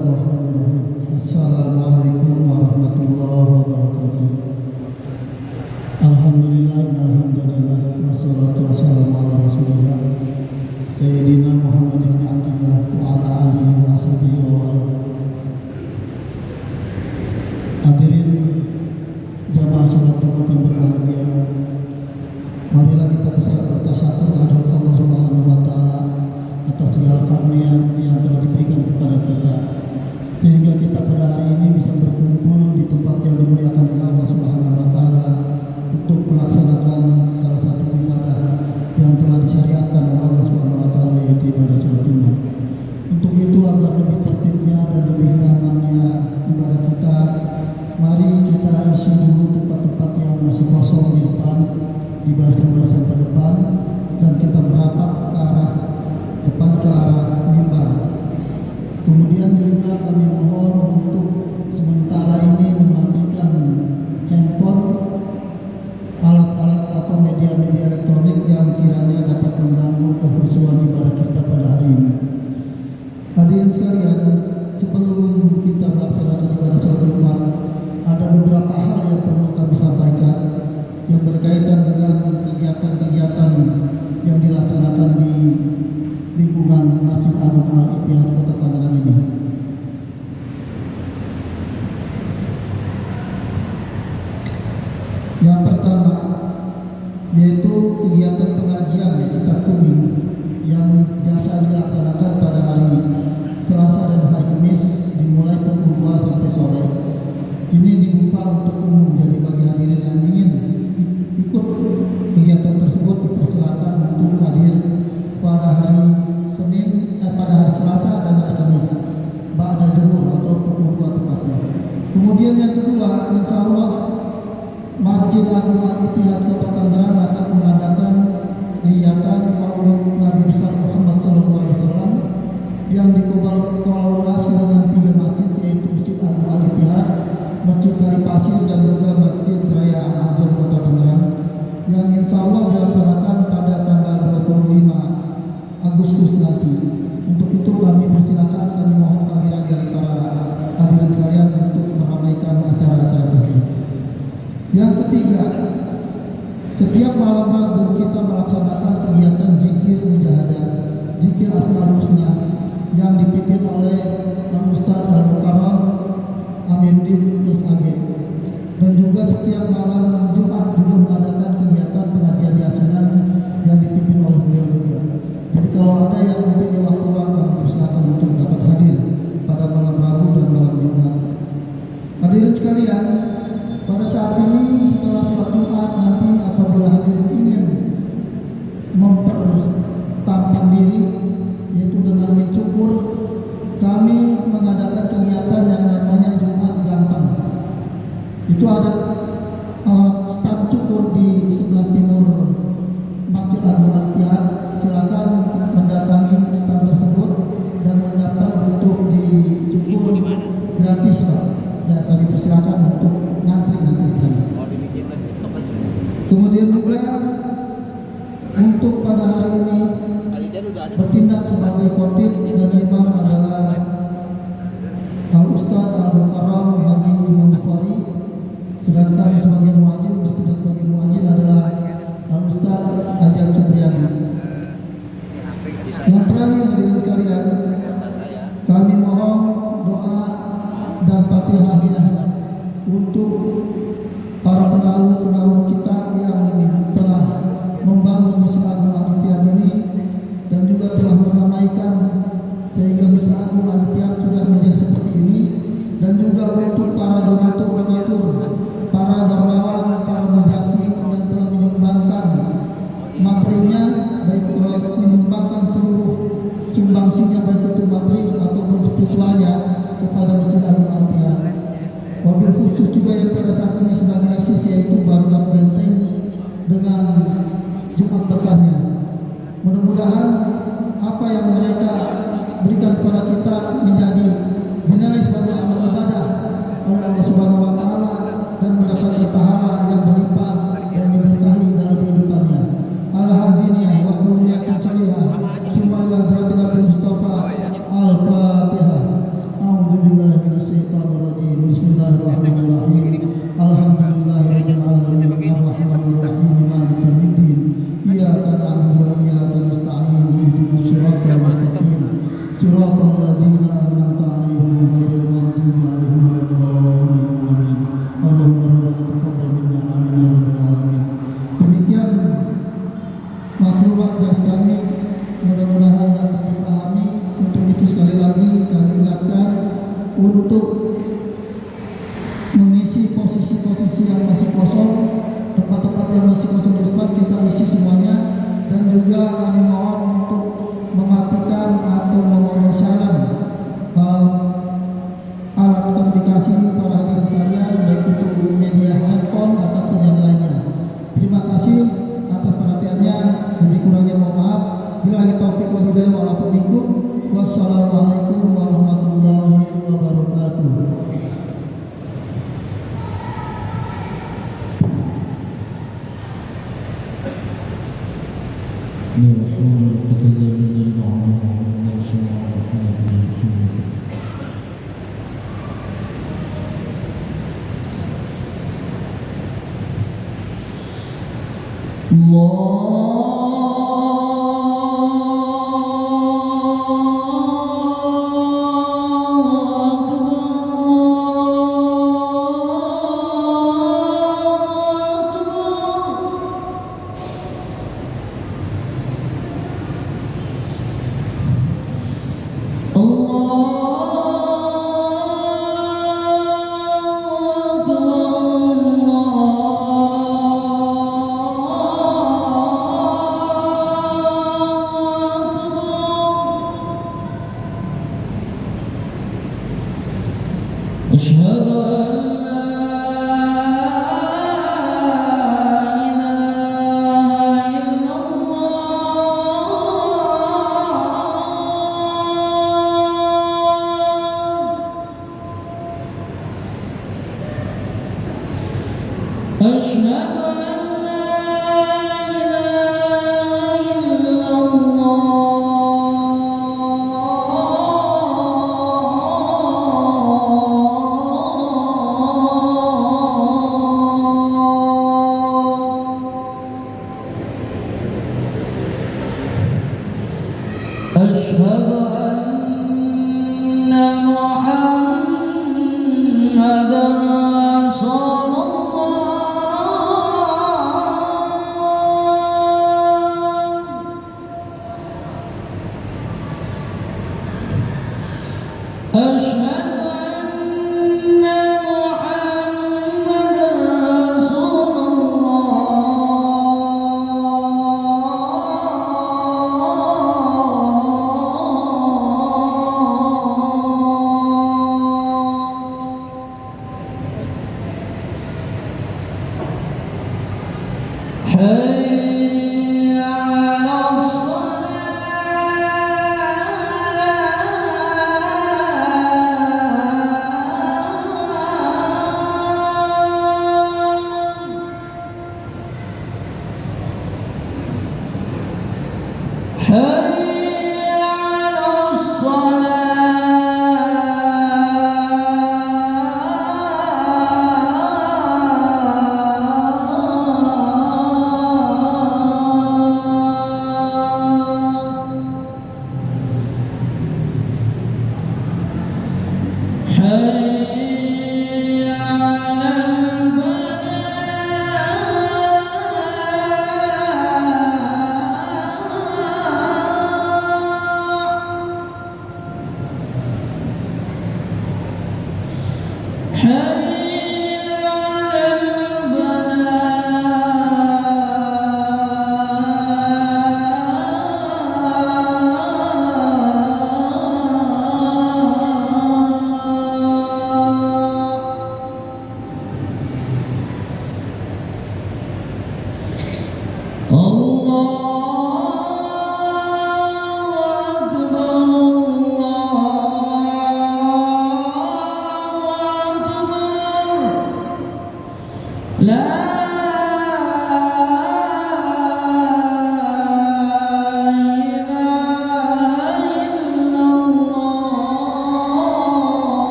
Bismillahirrahmanirrahim. Assalamualaikum warahmatullahi wabarakatuh. Alhamdulillah, wassalatu wassalamu ala Rasulillah Sayyidina Muhammad ibn Abdullah wa ala alihi wa sahbihi wa wala. Hadirin jamaah salat Jumat yang berbahagia, marilah kita bertasyakur kehadirat Allah Subhanahu wa taala atas segala karunia yang telah diberikan kepada kita, sehingga kita pada hari ini bisa berkumpul di tempat yang dimuliakan oleh Allah Subhanahu wa taala untuk melaksanakan salah satu ibadah yang telah disyariatkan oleh Allah Subhanahu wa taala, yaitu ibadah salat Jumat. Untuk itu, agar lebih tertibnya dan lebih nyamannya ibadah kita, mari kita isi dulu tempat-tempat yang masih kosong di depan, di barisan-barisan terdepan, dan kita merapat ke arah depan, ke arah mimbar. Kemudian juga kami mohon untuk sementara ini mematikan handphone, alat-alat atau media-media elektronik yang kiranya dapat mengganggu kehusuan ibadah kita pada hari ini. Hadirin sekalian, sebelum kita melaksanakan ibadah salat Jumat, ada beberapa hal yang perlu kami sampaikan yang berkaitan dengan kegiatan-kegiatan yang dilaksanakan di lingkungan Masjid Agung Al-Ittihad Kota Tangerang ini. Yang pertama yaitu kegiatan pengajian kitab kuning yang biasa dilaksanakan pada hari Selasa dan hari Kamis, dimulai pukul 2 sampai sore. Ini dibuka untuk umum, jadi bagi hadirin yang ingin ikut kegiatan tersebut dipersilakan untuk hadir pada hari pada hari Selasa dan hari Kamis ba'da zuhur atau pukul 2 tepatnya. Kemudian yang kedua, insya Allah Masjid Agung Al-Ittihad Kota Tangerang akan mengadakan kegiatan Maulid Nabi besar Muhammad SAW yang dikolaborasi dengan 3 masjid, yaitu Masjid Agung Al-Ittihad, Masjid Karipasir, dan juga Masjid Raya Al-Azhar Kota Tangerang, yang insya Allah dilaksanakan pada tanggal 25 Agustus nanti. Untuk itu kami persilakan, kami mohon kehadiran dari para hadirin sekalian untuk meramaikan acara-acara tersebut. Yang ketiga, setiap malam Rabu kita melaksanakan kegiatan zikir mujahadah, zikir Asmaul Husna yang dipimpin oleh Al-Ustaz Al-Mukarram Amiruddin SAG. Dan juga setiap malam Jumat juga mengadakan kegiatan pengajian yasinan yang dipimpin oleh beliau juga. Jadi kalau ada yang mempunyai waktu luang, kami persilakan untuk dapat hadir pada malam Rabu dan malam Jumat. Hadirin sekalian, pada saat ini setelah sholat Jumat nanti, apabila hadirin ingin mempertampang diri, yaitu dengan mencukur, kami mengadakan kegiatan yang namanya Jumat Ganteng. Itu ada stand cukur di sebelah timur Masjid Agung Al-Ittihad. Silakan mendatangi stand tersebut dan mendaftar untuk dicukur gratis, Pak. Ya, kami persilakan untuk ngantri nanti di sana. Kemudian juga untuk pada hari ini bertindak sebagai khotib dan imam adalah Al-Ustaz Al-Mukarram Haji Imam Bukhari, sedangkan sebagai muadzin, bertindak sebagai muadzin adalah Al-Ustaz Ajat Supriyadi. Yang terakhir, hadirin sekalian, kami mohon doa dan fatihahnya untuk para pendahulu kita yang telah membangun Masjid Agung Al-Ittihad ini dan juga telah meramaikan sehingga Masjid Agung Al-Ittihad sudah menjadi seperti ini, dan juga untuk para donatur, para dermawan, para mujahid yang telah menyumbangkan materinya, baik menyumbangkan seluruh sumbangsinya, baik itu materi ataupun spiritualnya, kepada Masjid Agung Al-Ittihad. Wabil khusus juga yang pada saat ini sedang eksis, yaitu Barudak Benteng dengan Jumat Berkahnya. Mudah-mudahan apa yang mereka berikan kepada kita menjadi dinilai sebagai amal ibadah oleh Allah Subhanahu wa taala dan mendapatkan pahala yang berlimpah dan diberkahi dalam kehidupannya. Al-Hadiniyah wa kuliyatin salihah. Summa ila hadratil Mustafa. Al-Fatihah. A'udzu untuk mengisi posisi-posisi yang masih kosong, tempat-tempat yang masih kosong di depan kita isi semuanya, dan juga kami mohon untuk mematikan atau memohon silent alat komunikasi para hadirin sekalian, baik itu media handphone ataupun yang lainnya. Terima kasih atas perhatiannya, lebih kurangnya mohon maaf. Billahi taufiq wal hidayah wa ala minkum. Wassalamualaikum warahmatullahi wabarakatuh.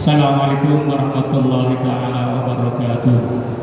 Assalamualaikum warahmatullahi taala wabarakatuh.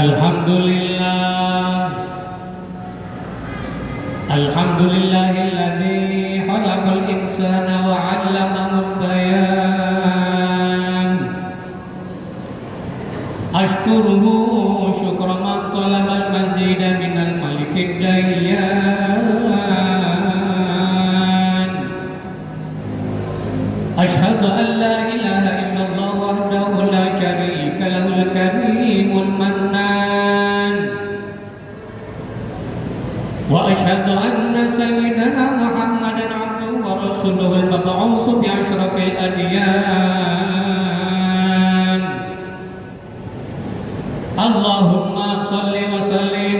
Alhamdulillah, alhamdulillahilladzi khalaqal insana wa 'allamahul bayan. Ashkuruhu syukra man talabal mazida minal malikid dayyan. Ashhadu an la ilaha illallah wahdahu la syarika lahul karimul mannan. وأشهد أن سيدنا محمدا عبده ورسوله المبعوث بأشرف الأديان. اللهم صل وسلم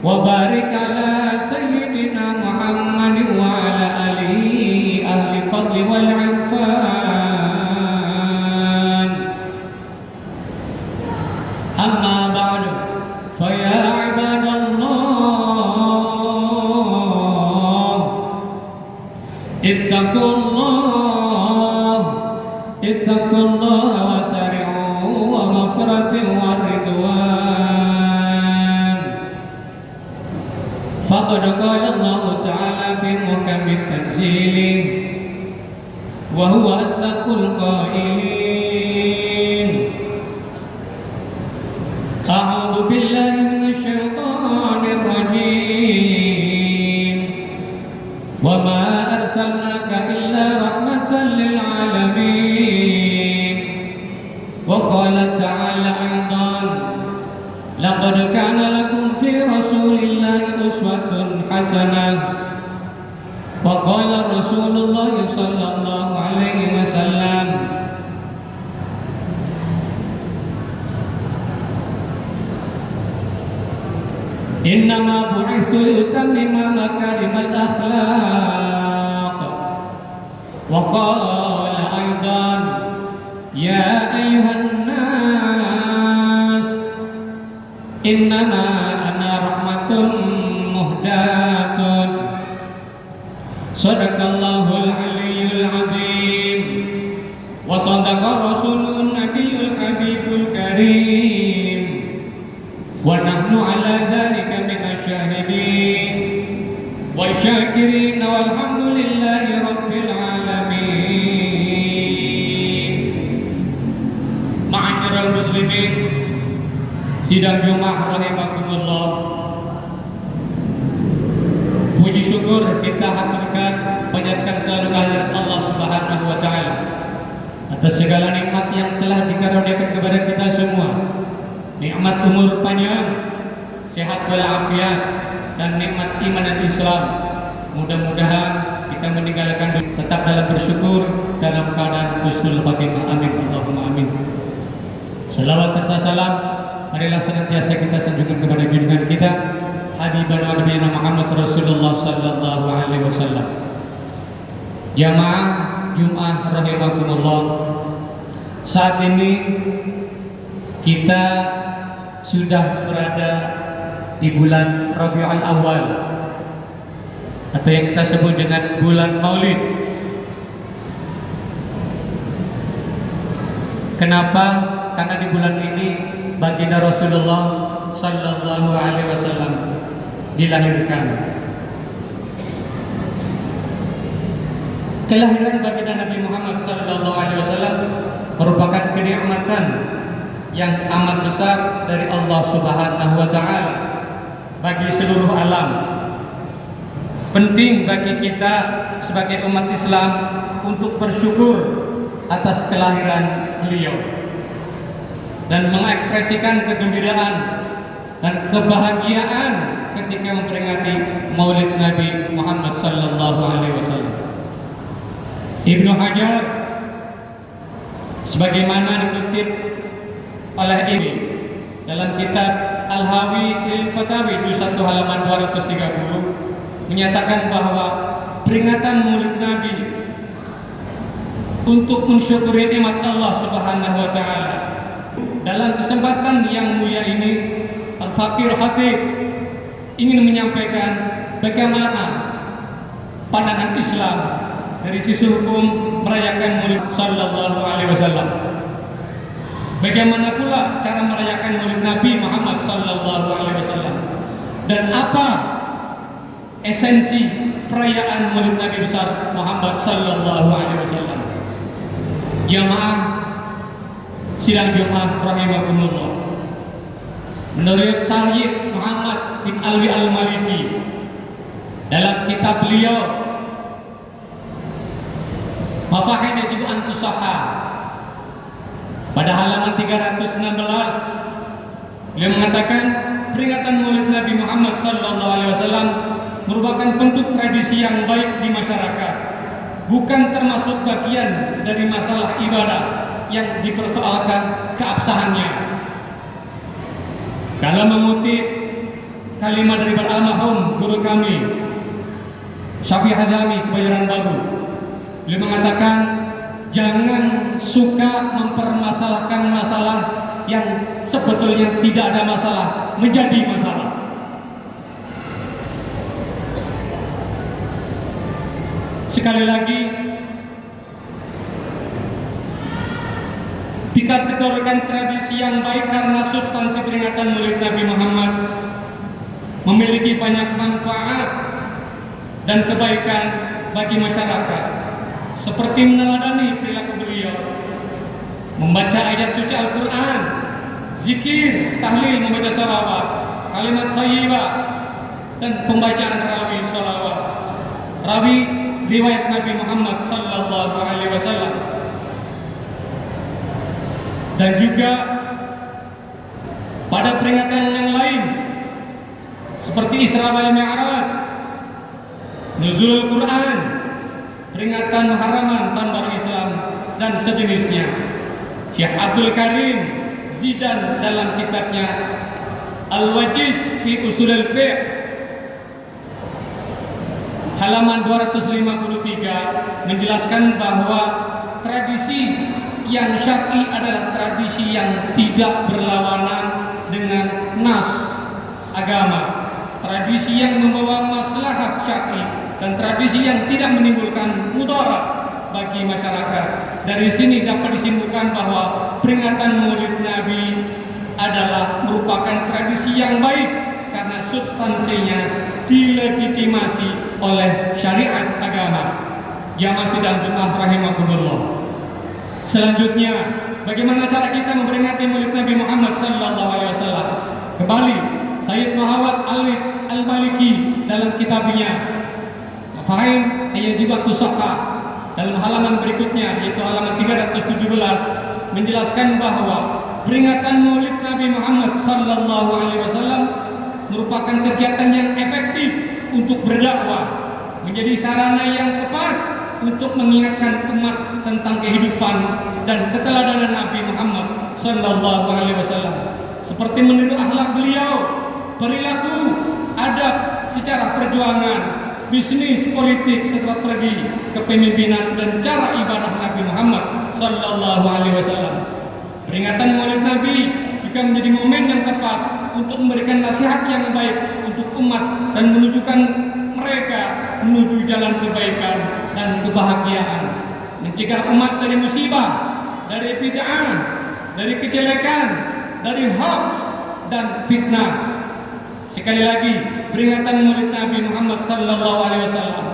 وبارك على سيدنا محمد وعلى آله أهل الفضل والعرفان. أما بعد فيا عباد الله اتقوا الله وسارعوا ومغفرة ورضوان. فقد قال الله تعالى في محكم التنزيل وهو أصدق القائلين: أعوذ بالله من الشيطان الرجيم وما أرسلناك إلا رحمة للعالمين. وقال تعالى أيضا: لقد كان لكم في رسول الله أسوة حسنة. وقال رسول الله صلى الله عليه وسلم: إنما بعثت لأتمم مكارم الأخلاق. وقال أيضا: يا أيها الناس إنما أنا رحمة مهداة. صدق الله العلي العظيم وصدق رسوله النبي الحبيب الكريم ونحن على ذلك من الشاهدين والشاكرين والحمد لله رب العالمين. Ma'asyiral muslimin, sidang Jumat rahimakumullah, puji syukur kita haturkan, panjatkan selalu kehadirat Allah Subhanahu wa taala atas segala nikmat yang telah dikaruniakan kepada kita semua. Nikmat umur panjang, sehat walafiat, dan nikmat iman dan Islam. Mudah-mudahan kita meninggalkan tetap dalam bersyukur, dalam keadaan husnul khatimah. Amin Allahumma amin. Salawat serta salam marilah senantiasa kita sanjungkan kepada junjungan kita Habibana wa Nabiyana Muhammad Rasulullah sallallahu alaihi wasallam. Jamaah Jumat rahimakumullah, saat ini kita sudah berada di bulan Rabiul Awal atau yang kita sebut dengan bulan Maulid. Kenapa? Karena di bulan ini baginda Rasulullah sallallahu alaihi wasallam dilahirkan. Kelahiran baginda Nabi Muhammad sallallahu alaihi wasallam merupakan kenikmatan yang amat besar dari Allah Subhanahu wa taala bagi seluruh alam. Penting bagi kita sebagai umat Islam untuk bersyukur atas kelahiran beliau dan mengekspresikan kegembiraan dan kebahagiaan ketika memperingati Maulid Nabi Muhammad sallallahu alaihi wasallam. Ibnu Hajar sebagaimana dikutip oleh ini dalam kitab Al-Hawi Al-Fatawi juz 1 halaman 230 menyatakan bahwa peringatan Maulid Nabi untuk mensyukuri nikmat Allah Subhanahu wa taala. Dalam kesempatan yang mulia ini, Al-Fakir Khatib ingin menyampaikan bagaimana pandangan Islam dari sisi hukum merayakan Maulid sallallahu alaihi wasallam. Bagaimana pula cara merayakan Maulid Nabi Muhammad sallallahu alaihi wasallam dan apa esensi perayaan Maulid Nabi besar Muhammad sallallahu alaihi wasallam. Jamaah sidang Jumat rahimakumullah, menurut Syekh Muhammad bin Alwi Al-Maliki dalam kitab beliau Mafahim Yajib Antusaha pada halaman 316, beliau mengatakan peringatan Maulid Nabi Muhammad sallallahu alaihi wasallam merupakan bentuk tradisi yang baik di masyarakat, bukan termasuk bagian dari masalah ibadah yang dipersoalkan keabsahannya. Dalam mengutip kalimat dari almarhum guru kami Syafi'i Hazami Kebayoran Baru, beliau mengatakan, jangan suka mempermasalahkan masalah yang sebetulnya tidak ada masalah menjadi masalah. Sekali lagi, dikategorikan tradisi yang baik karena substansi peringatan Maulid Nabi Muhammad memiliki banyak manfaat dan kebaikan bagi masyarakat, seperti meneladani perilaku beliau, membaca ayat suci Al-Quran, zikir, tahlil, membaca salawat, kalimat thayyibah, dan pembacaan rawi salawat, rawi riwayat Nabi Muhammad sallallahu alaihi wasallam. Dan juga pada peringatan yang lain seperti Isra wal Mi'raj, Nuzulul Quran, peringatan haraman tahun baru Islam, dan sejenisnya. Syekh Abdul Karim Zidan dalam kitabnya Al-Wajiz fi Usulul Fiqh halaman 253 menjelaskan bahwa tradisi yang syar'i adalah tradisi yang tidak berlawanan dengan nas agama, tradisi yang membawa maslahat syar'i, dan tradisi yang tidak menimbulkan mudarat bagi masyarakat. Dari sini dapat disimpulkan bahwa peringatan Maulid Nabi adalah merupakan tradisi yang baik karena substansinya dilegitimasi oleh syariat agama. Jamaah sidang Jumat rahimakumullah. Selanjutnya, bagaimana cara kita memperingati Maulid Nabi Muhammad sallallahu alaihi wasallam? Kembali Sayyid Muhammad Ali Al-Maliki dalam kitabnya Fahaim Ayyajibat Tusaka dalam halaman berikutnya, yaitu halaman 317, menjelaskan bahwa peringatan Maulid Nabi Muhammad sallallahu alaihi wasallam merupakan kegiatan yang efektif untuk berdakwah, menjadi sarana yang tepat untuk mengingatkan umat tentang kehidupan dan keteladanan Nabi Muhammad sallallahu alaihi wasallam, seperti meniru akhlak beliau, perilaku, adab secara perjuangan, bisnis, politik, strategi, kepemimpinan, dan cara ibadah Nabi Muhammad sallallahu alaihi wasallam. Peringatan Maulid Nabi juga menjadi momen yang tepat untuk memberikan nasihat yang baik untuk umat dan menunjukkan mereka menuju jalan kebaikan dan kebahagiaan, mencegah umat dari musibah, dari bid'ah, dari kejelekan, dari hoax dan fitnah. Sekali lagi, peringatan Maulid Nabi Muhammad sallallahu alaihi wasallam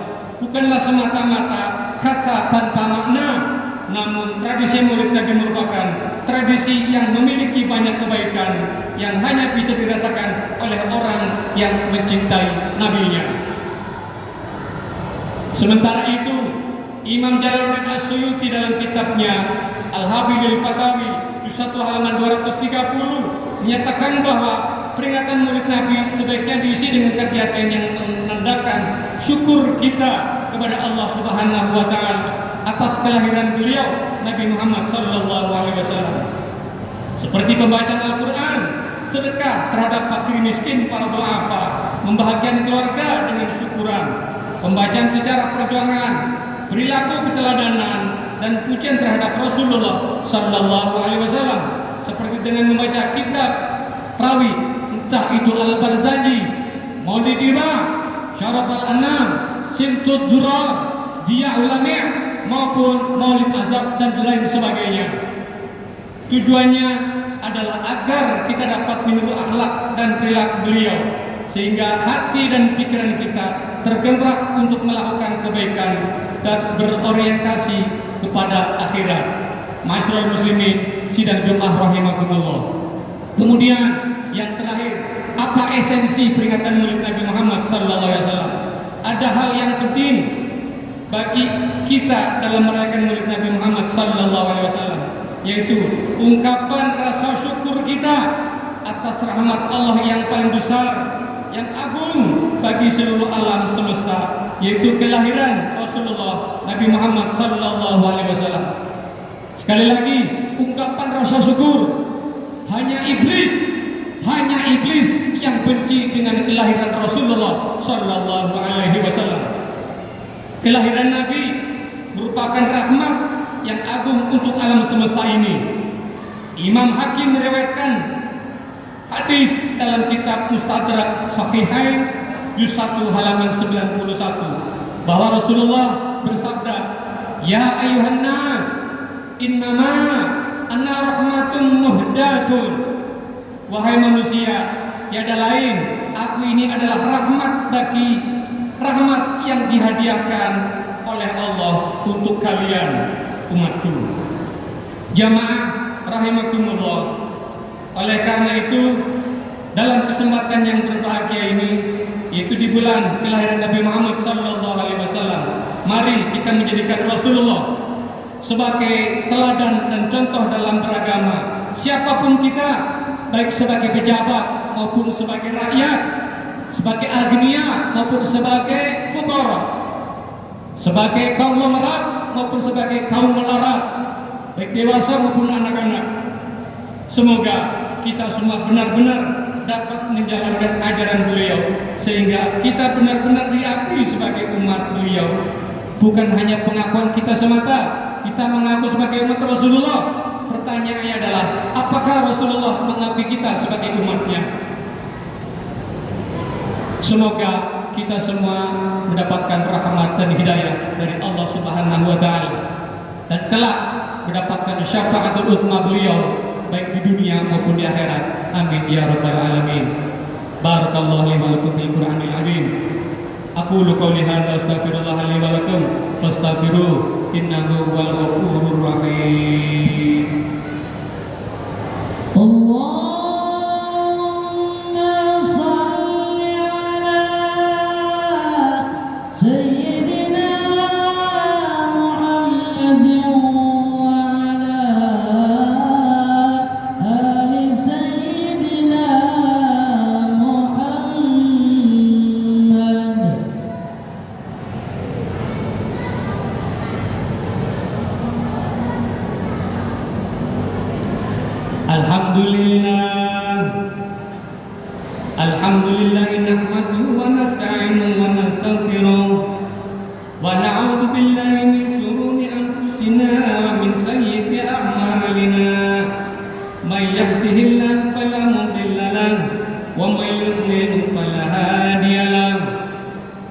bukanlah semata-mata kata tanpa makna, namun tradisi Maulid Nabi merupakan tradisi yang memiliki banyak kebaikan yang hanya bisa dirasakan oleh orang yang mencintai nabinya. Sementara itu, Imam Jalaluddin As-Suyuti dalam kitabnya Al-Habilul Fatawi juz 1 halaman 230 menyatakan bahwa peringatan Maulid Nabi sebaiknya diisi dengan kegiatan yang menandakan syukur kita kepada Allah Subhanahu wa taala atas kelahiran beliau Nabi Muhammad sallallahu alaihi wasallam, seperti pembacaan Al-Qur'an, sedekah terhadap fakir miskin, para duafa, membahagiakan keluarga dengan syukuran, pembacaan sejarah perjuangan, perilaku keteladanan, dan pujian terhadap Rasulullah sallallahu alaihi wasallam, seperti dengan membaca kitab rawi, entah itu Al-Barzanji, Maulidillah, Syaraf Al-Anam, Simtud Zurar, Dia Ulami' maupun Maulid Azab dan lain sebagainya. Tujuannya adalah agar kita dapat meniru akhlak dan perilaku beliau, sehingga hati dan pikiran kita tergerak untuk melakukan kebaikan dan berorientasi kepada akhirat. Masyarul muslimin sidang Jumat rahimakumullah. Kemudian yang terakhir, apa esensi peringatan Maulid Nabi Muhammad sallallahu alaihi wasallam? Ada hal yang penting bagi kita dalam merayakan Maulid Nabi Muhammad sallallahu alaihi wasallam, yaitu ungkapan rasa syukur kita atas rahmat Allah yang paling besar, yang agung, bagi seluruh alam semesta, yaitu kelahiran Rasulullah Nabi Muhammad sallallahu alaihi wasallam. Sekali lagi, ungkapan rasa syukur. Hanya iblis yang benci dengan kelahiran Rasulullah sallallahu alaihi wasallam. Kelahiran Nabi merupakan rahmat yang agung untuk alam semesta ini. Imam Hakim meriwayatkan hadis dalam kitab Mustadrak Sahihain juz 1 halaman 91 bahwa Rasulullah bersabda, "Ya ayuhan nas, innama ana rahmatun muhdatun." Wahai manusia, tiada lain, aku ini adalah rahmat yang dihadiahkan oleh Allah untuk kalian, umatku. Jamaah rahimakumullah. Oleh karena itu, dalam kesempatan yang berbahagia ini, yaitu di bulan kelahiran Nabi Muhammad sallallahu alaihi wasallam, mari kita menjadikan Rasulullah sebagai teladan dan contoh dalam beragama. Siapapun kita, baik sebagai pejabat maupun sebagai rakyat, sebagai agniya maupun sebagai fuqara, sebagai kaum konglomerat maupun sebagai kaum melarat, baik dewasa maupun anak-anak. Semoga kita semua benar-benar dapat menjalankan ajaran beliau, sehingga kita benar-benar diakui sebagai umat beliau. Bukan hanya pengakuan kita semata, kita mengaku sebagai umat Rasulullah. Pertanyaannya adalah, apakah Rasulullah mengakui kita sebagai umatnya? Semoga kita semua mendapatkan rahmat dan hidayah dari Allah Subhanahu wa taala, dan kelak mendapatkan syafaatul uzma beliau baik di dunia maupun di akhirat. Amin ya rabbal alamin. Barakallahu li wa lakum fil Qur'anil azim. Aqulu qouli hadza astaghfirullah li wa lakum fastaghfiruh innahu huwal ghafurur rahim. Allahumma shalli ala sayyidina Muhammadin wa ala ali sayyidina Muhammad. Alhamdulillah nahmaduhu wa nasta'inuhu wa nastaghfiruh wa na'udzu billahi min shururi anfusina wa min sayyiati a'malina. May yahdihillahu fala mudilla lahu wa may yudlil fala hadiya lahu.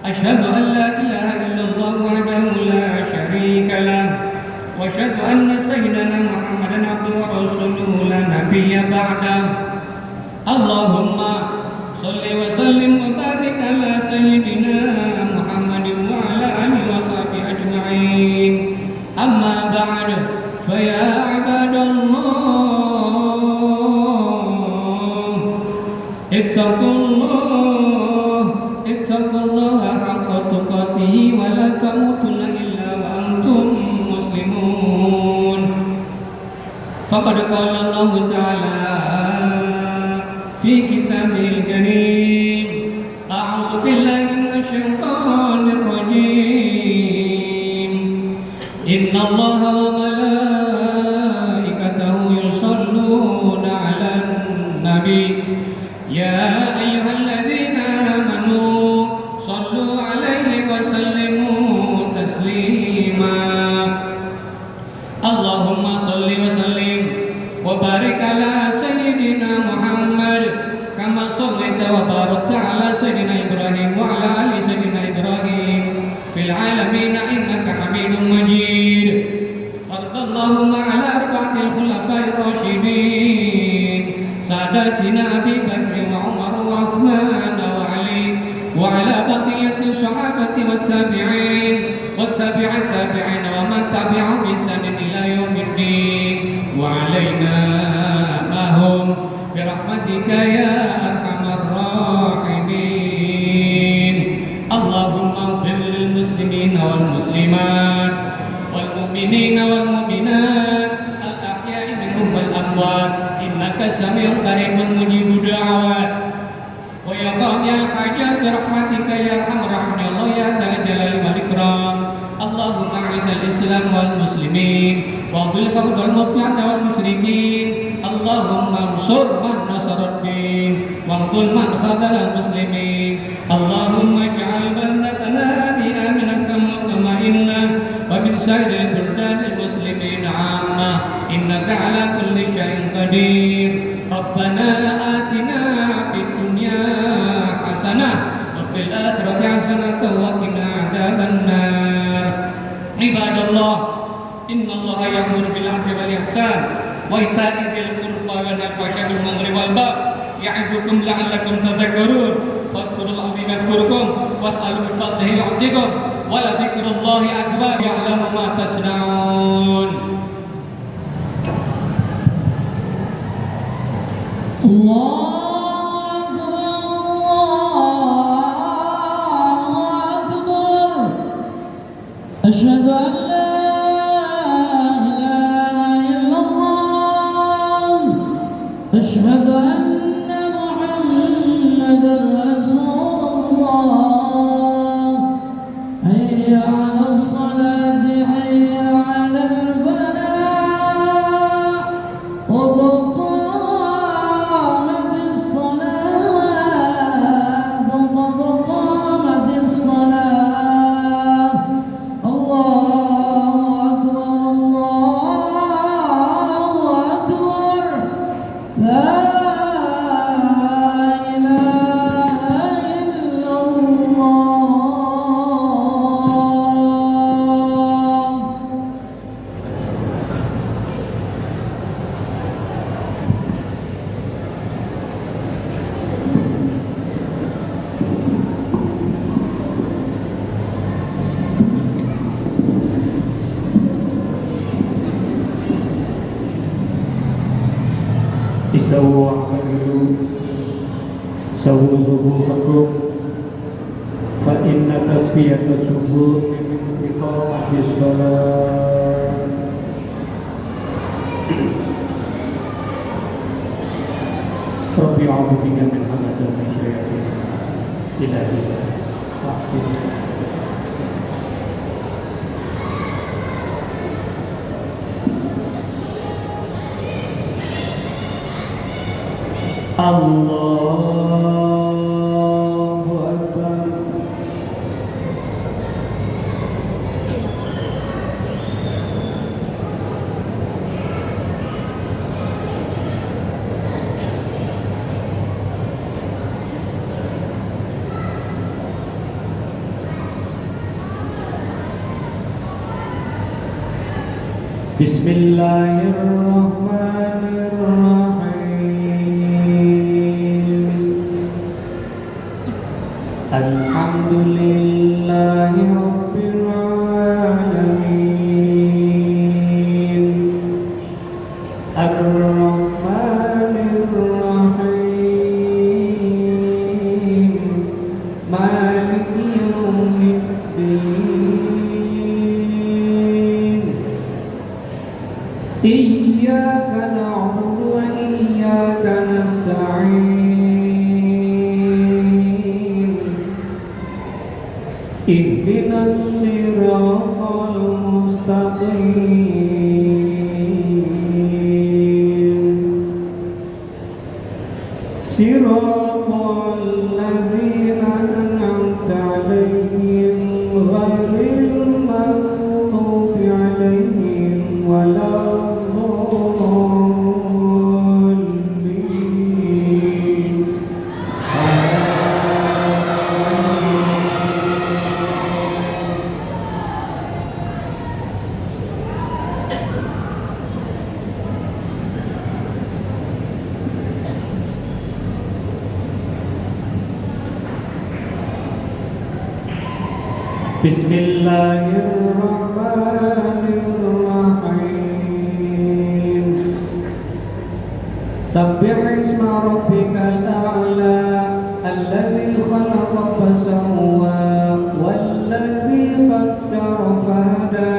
Asyhadu an la ilaha illallah wahdahu la syarika lahu wa asyhadu anna sayyidana Muhammadan abduhu wa rasuluhu la nabiyya ba'dahu. Allahumma shalli wa sallim wa barik ala sayyidina Muhammadin wa ala alihi wa sahbihi ajma'in. Amma ba'du, fa ya ibadallah, ittaqullaha haqqa tuqatih wa la tamutunna illa wa antum muslimun. Faqad qala Allah ta'ala في كتابه الكريم: أعوذ بالله من الشيطان الرجيم. إن الله وملائكته يصلون على النبي يا أيها الذين آمنوا صلوا عليه وسلموا تسليما. اللهم صل وسلم وبارك على سيدنا محمد كما صليت وباركت على سيدنا إبراهيم وعلى آل سيدنا إبراهيم في العالمين إنك حميد مجيد. وارض اللهم على أربعة الخلفاء الراشدين ساداتنا أبي بكر وعمر وعثمان وعلي وعلى بقية الصحابة والتابعين والتابع التابعين ومن تبعهم بإحسان إلى يوم الدين وعلينا معهم برحمتك يا أرحم الراحمين. اللهم اغفر للمسلمين والمسلمات والمؤمنين والمؤمنات الأحياء منهم والأموات إنك سميع قريب مجيب الدعوات. ya qadiyal hajat bi rahmatika ya arhamar rahimin ya Allah ya dzal jalali wal ikram. Allahumma a'izal islam wal muslimin wa dhil kafir wal mubtadi'in wal musyrikin. Allahumma ansur man nasara ad-din wa qul man khadala al muslimin. Allahumma ij'al baldatana aminatan mutma'innah wa min sa'iril buldani muslimin 'amma innaka 'ala kulli syai'in qadir. Rabbana atina fid dunya hasanah wa fil akhirati hasanah wa qina 'adzabannar. Ibadallah, innallaha ya'muru bil 'adli wal ihsan wa ita'i dzil qurba wa yanha 'anil munkari wal baghi ya'idukum la'allakum tadhakkarun. Fadhkurul 'azima yadhkurukum was'alu min fadlihi yu'tikum wa la dzikrullahi akbar ya'lamu ma tasna'un. Allahu Akbar. Asyhadu an la ilaha illallah. Asyhadu anna Muhammadar Rasulullah. Hayya 'alas salati hayya 'alal falah. Istawu wa'tadilu sawu subuhakum fa inna tasbihata subuh min iqamatis shalah. Rabbi a'udzu bika min hamazatil syayatin. Ilahi Allahu Akbar. Bismillahirrahmanirrahim. Alhamdulillahi rabbil alamin. Ar-Rahmanir-Rahim. Maliki yaumiddin. Iyyaka na'budu wa iyyaka nasta'in. Ihdinas siratal mustaqim. Siratal ladzina an'amta 'alaihim ghairil maghdubi 'alaihim waladdallin. Bismillahirrahmanirrahim. Sabbih isma rabbikal a'la alladzi khalaqa fasawwa walladzi qaddara fahada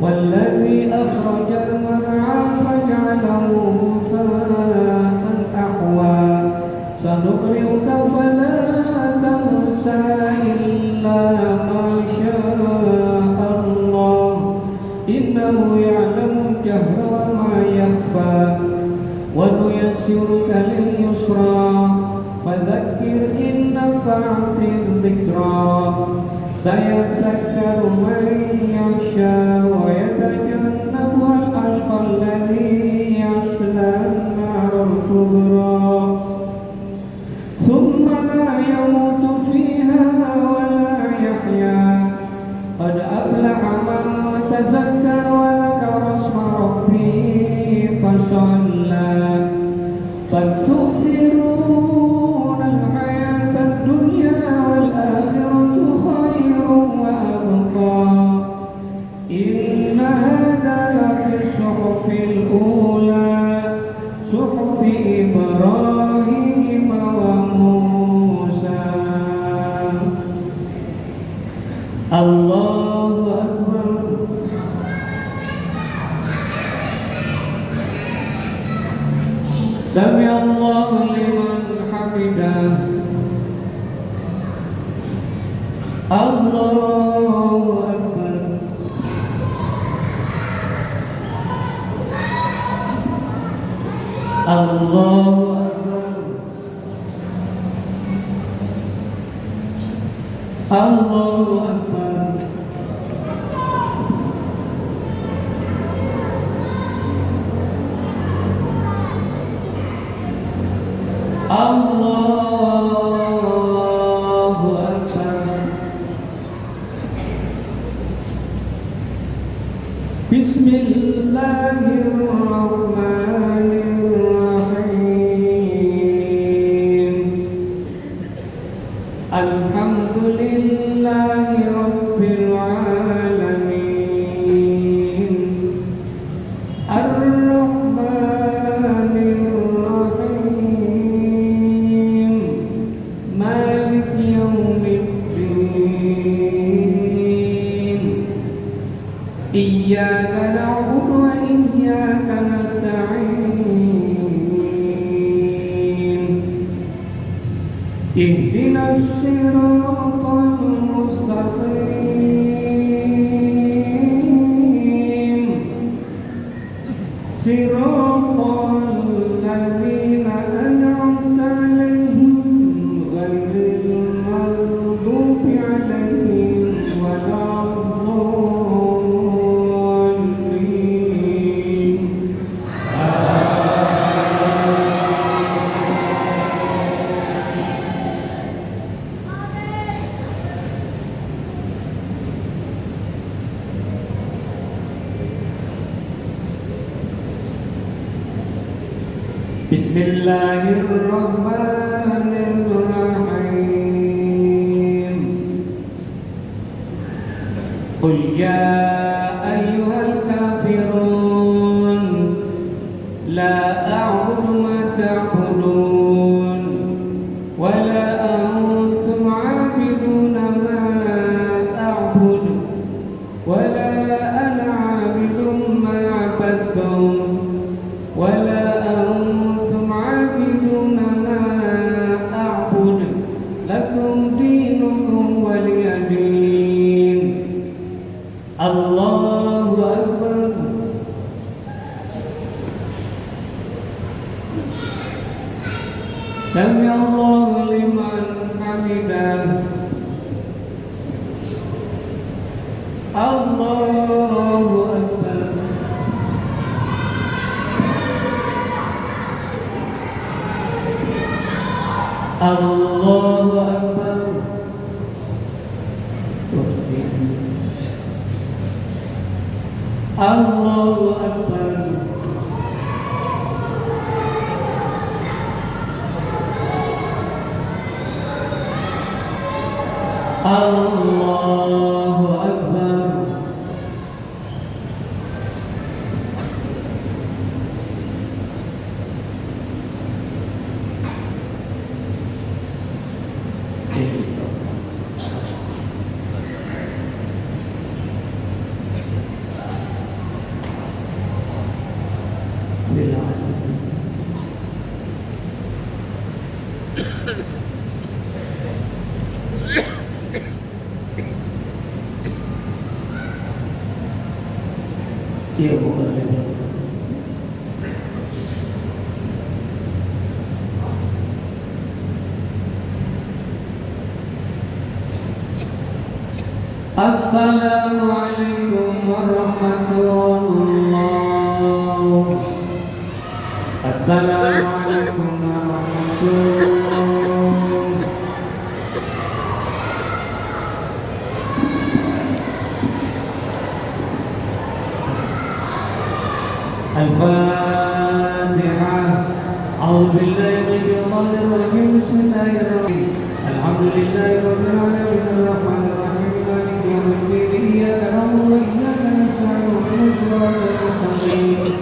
walladzi akhrajal mar'a faj'alahu ghusaan ahwa sanuqri'uka يخفى ونيسرك لليسرى فذكر إن نفعت الذكرى سيذكر من يخشى ويتجنبها الأشقى الذي يصلى النار الكبرى ثم لا يموت فيها ولا يحيا قد أفلح من تزكى وذكر اسم ربه فصلى بل تؤثرون الحياة الدنيا والآخرة خير وأبقى إن هذا لفي الصحف الأولى صحف إبراهيم وموسى الله أكبر سمع الله لمن حمده الله أكبر الله أكبر الله أكبر الله أكبر بسم الله الرحمن الرحيم الحمد لله رب العالمين الرحمن الرحيم مالك يوم الدين إياك نعبد وإياك نستعين اهدنا الصراط المستقيم صراط الذين أنعمت عليهم غير المغضوب عليهم ولا الضالين بسم الله الرحمن الرحيم قل يا أيها الكافرون لا أعبد ما تعبدون ولا أنتم عابدون ما أعبد ولا أنا عابد ما عبدتم ولا أنتم عابدون ما أعبد لكم دينكم ولي دين الله أكبر سمع الله لمن حمده الله أكبر الله أكبر الله أكبر الله أكبر Iya, bukan. Assalamualaikum warahmatullahi. Assalamualaikum warahmatullahi. Al-Fatihah. A'udzu billahi minasy syaithanir rajim. Bismillahirrahmanirrahim. Alhamdulillahi rabbil alamin arrahmanir rahim maliki yaumiddin iyyaka na'budu wa iyyaka nasta'in ihdinas siratal mustaqim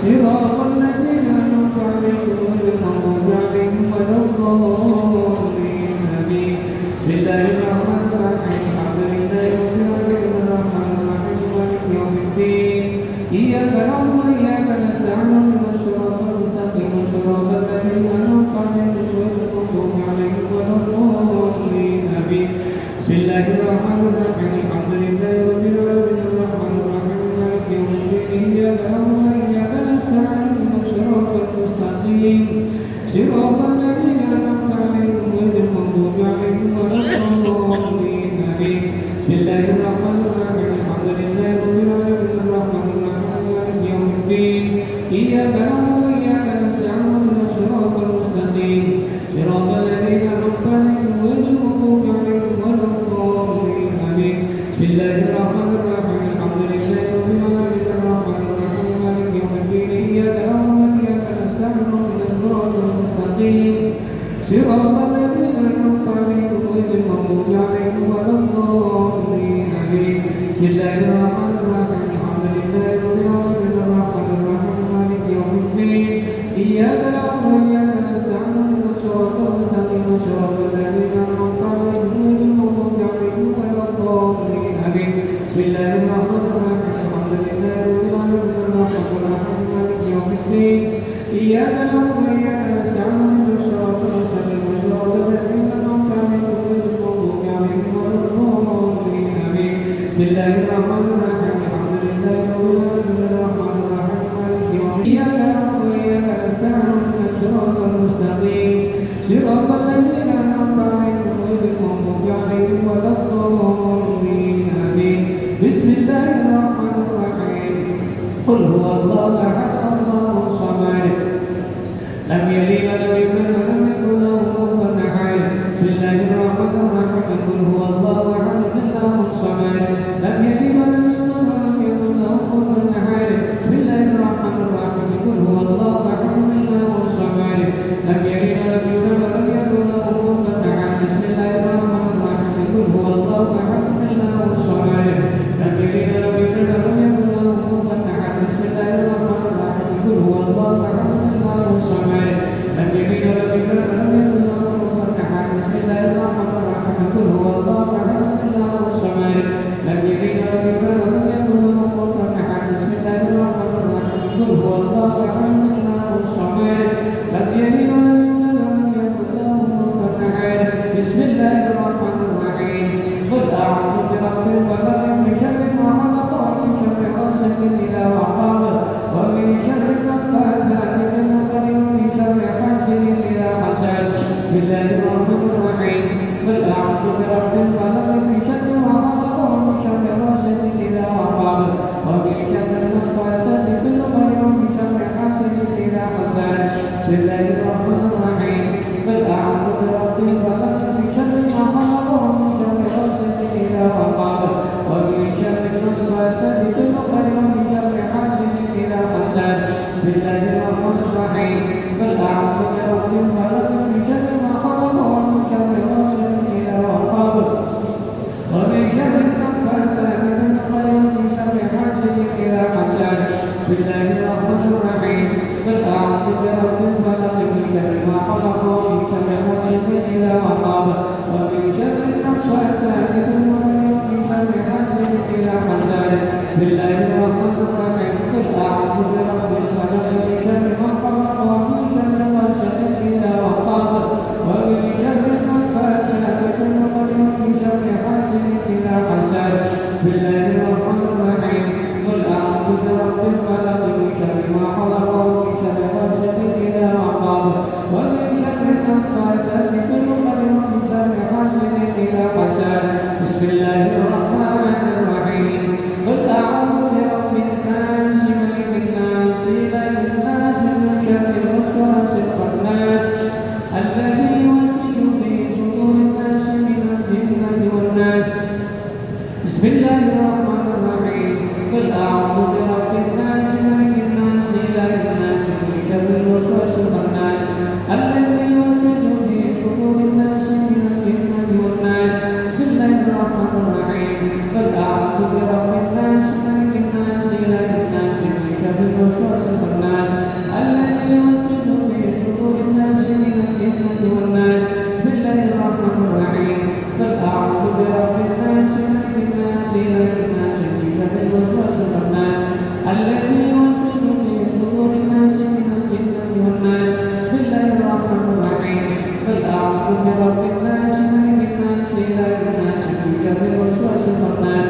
siratal ladzina an'amta 'alaihim ghairil maghdubi 'alaihim waladdallin. Amin. Bismillahirrahmanirrahim. Alhamdulillahi rabbil alamin arrahmanir rahim maliki yaumiddin iyyaka na'budu wa iyyaka nasta'in ihdinas siratal mustaqim siratal ladzina an'amta 'alaihim ghairil maghdubi 'alaihim waladdallin. Amin. Bismillahirrahmanirrahim. Alhamdulillahi rabbil alamin arrahmanir rahim maliki yaumiddin iyyaka na'budu wa iyyaka nasta'in ihdinas siratal mustaqim siratal ladzina an'amta 'alaihim ghairil maghdubi 'alaihim waladdallin. Amin. Bismillahirrahmanirrahim. Alhamdulillahi rabbil alamin arrahmanir rahim maliki yaumiddin iyyaka na'budu wa iyyaka nasta'in ihdinas siratal mustaqim siratal ladzina an'amta 'alaihim ghairil maghdubi 'alaihim waladdallin. Amin. Bismillahirrahmanirrahim. Alhamdulillahi rabbil alamin arrahmanir rahim maliki yaumiddin iyyaka na'budu wa iyyaka nasta'in ihdinas siratal mustaqim siratal ladzina an'amta 'alaihim ghairil maghdubi 'alaihim waladdallin. Amin. Bismillahirrahmanirrahim. Alhamdulillahi rabbil alamin arrahmanir rahim maliki yaumiddin iyyaka na'budu wa iyyaka nasta'in ihdinas siratal mustaqim siratal ladzina an'amta 'alaihim ghairil maghdubi 'alaihim waladdallin. Amin. Bismillahirrahmanirrahim. Alhamdulillahi rabbil alamin arrahmanir rahim maliki yaumiddin iyyaka na'budu wa iyyaka nasta'in ihdinas siratal mustaqim siratal ladzina an'amta 'alaihim ghairil maghdubi 'alaihim waladdallin. Amin. Bismillahirrahmanirrahim. Alhamdulillahi rabbil alamin arrahmanir rahim maliki yaumiddin iyyaka na'budu wa iyyaka nasta'in ihdinas siratal mustaqim siratal ladzina an'amta 'alaihim ghairil maghdubi 'alaihim waladdallin. Amin. Bismillahirrahmanirrahim. Qul huwallahu ahad Allahus samad lam yalid wa lam yulad wa lam yakul lahu kufuwan ahad. Bismillahirrahmanirrahim. Qul huwallahu ahad Allahus samad lam yalid wa lam yulad wa lam yakul lahu kufuwan ahad. Bismillahirrahmanirrahim. Qul huwallahu ahad Allahus samad lam yalid wa lam yulad wa lam yakul lahu kufuwan ahad. Bismillahirrahmanirrahim. Qul huwallahu ahad Allahus samad lam yalid wa lam yulad wa lam yakul lahu kufuwan ahad. Bismillahirrahmanirrahim. Qul huwallahu ahad Allahus samad lam yalid wa lam yulad wa lam yakul lahu kufuwan ahad. Bismillahirrahmanirrahim. Qul huwallahu ahad Allahus samad lam yalid wa lam yulad wa lam yakul lahu kufuwan ahad. Bismillahirrahmanirrahim. Qul huwallahu ahad Allahus samad lam yalid wa lam yulad wa lam yakul lahu kufuwan ahad. Bismillahirrahmanirrahim. Qul a'udzu birabbil falaq min syarri ma khalaq wa min syarri ghasiqin idza waqab wa min syarri naffathati fil 'uqad wa min syarri hasidin idza hasad. Bismillahirrahmanirrahim. Qul a'udzu birabbil falaq min syarri ma khalaq wa min syarri ghasiqin idza waqab wa min syarri naffathati fil 'uqad wa min syarri hasidin idza hasad. Bismillahirrahmanirrahim. Qul a'udzu birabbil falaq min syarri ma khalaq wa min syarri ghasiqin idza waqab wa بسم الله الرحمن الرحيم قل أعوذ برب الناس ملك الناس إله الناس من شر الوسواس الخناس الذي يوسوس في صدور الناس من الجنة والناس بسم الله الرحمن الرحيم قل أعوذ برب الناس ملك الناس إله الناس من شر الوسواس الخناس الذي يوسوس في صدور الناس من الجنة والناس بسم الله الرحمن الرحيم قل أعوذ برب الناس ملك الناس إله الناس من شر الوسواس الخناس الذي يوسوس في صدور الناس من الجنة والناس بسم الله الرحمن الرحيم قل أعوذ برب الناس ملك الناس إله الناس من شر الوسواس الخناس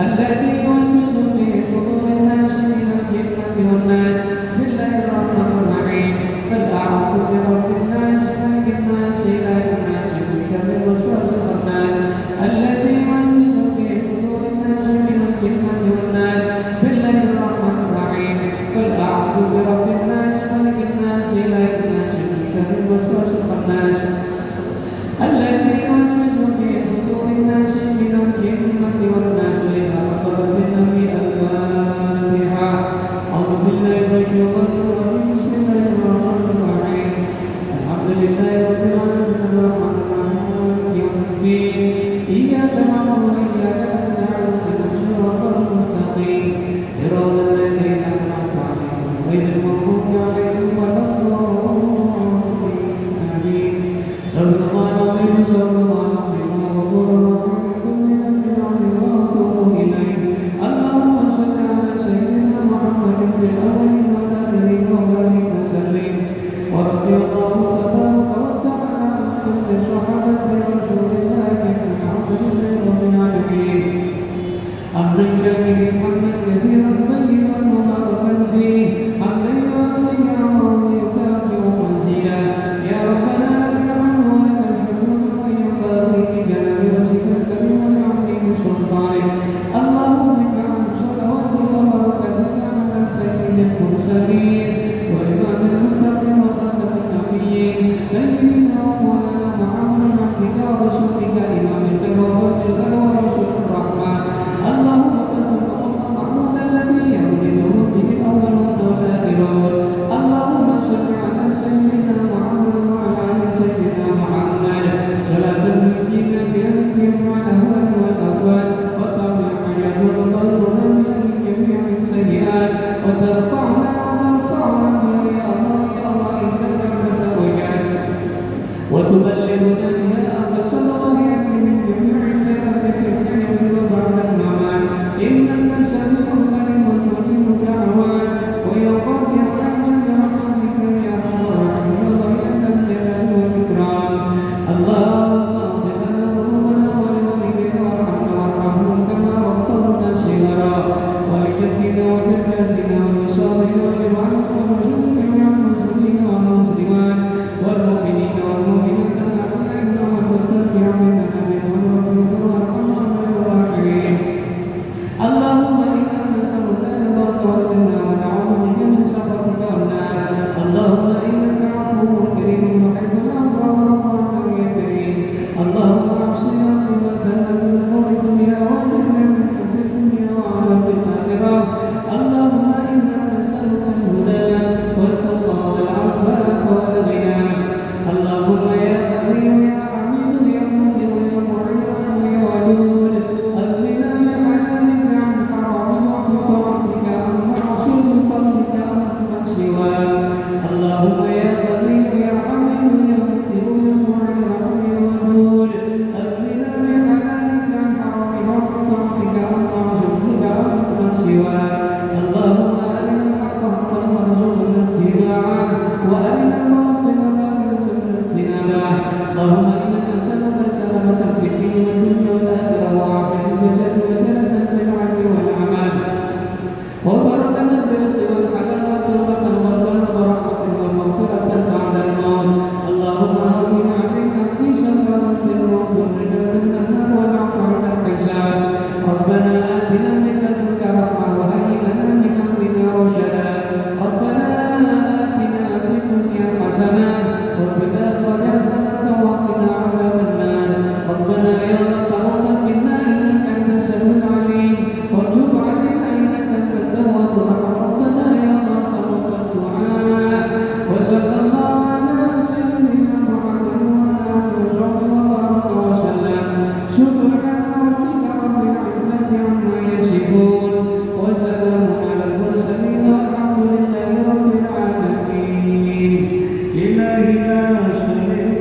الذي يوسوس في صدور الناس من الجنة والناس بسم الله الرحمن الرحيم قل أعوذ برب الناس ملك الناس إله الناس من شر الوسواس الخناس الذي يوسوس في صدور الناس من الجنة والناس بسم الله الرحمن الرحيم قل أعوذ برب الناس ملك الناس إله الناس من شر الوسواس الخناس الذي يوسوس في صدور الناس من الجنة والناس إلى قدر النبي الفاتحة أعوذ بالله من الشيطان الرجيم بسم الله الرحمن الرحيم الحمد لله رب العالمين الرحمن الرحيم مالك يوم الدين إياك نعبد وإياك نستعين اهدنا الصراط المستقيم صراط الذين أنعمت عليهم غير المغضوب عليهم ولا الضالين آمين صلى الله عليه وسلم وغفور رحمكم من البدع وأتوب إليه اللهم صل على سيدنا محمد في الأولين والآخرين وبارك وسلم ورضي الله تبارك وتعالى عن كل صحابة رسول الله الحمد لله رب العالمين أمر شأنه حمدا كثيرا طيبا مباركا فيه حمدا يوافي نعمه ويكافئ مزيدا يا ربنا لك الحمد ولك الشكر وينبغي بجلال وجهك الكريم وعظيم سلطانك اللهم لك الحمد صلوات وبركاتك على سيد المرسلين وإمام المتقين وخاتم النبيين سيدنا ومولانا محمد عبدك ورسولك إمام الخير والخير ورسول الرحمن اللهم اكتب محمود الذي يولده به الأولون والآخرون اللهم صل على سيدنا محمد وعلى آل سيدنا محمد صلاة تنجينا بها من الأهوال والآفات وترفع حاجات وتطهرنا من جميع السيئات وترفعنا بها يا الله يا الله إنك أنت الوجاد وتبلغنا بها أقصى الغايات من جميع الخيرات في الحياة وبعد الممات إنك سميع قريب مجيب الدعوات ويا قادر على برحمتك يا أرحم الراحمين ويا ذا الجلال والإكرام اللهم اغفر لنا ذنوبنا ولوالدينا وارحمهم كما ربونا صغارا ولجدنا وجداتنا ومصابنا ولمعنا وجميع المسلمين والمسلمات والمؤمنين والمؤمنات الأحياء والأموات بعملنا منهم وارحمهم وارحم الراحمين اللهم إنا نسألك رضاك والجنة ونعوذ بك من سخطك والنار اللهم إنك عفو كريم تحب العفو واعف عنا يا كريم اللهم أحسن عاقبتنا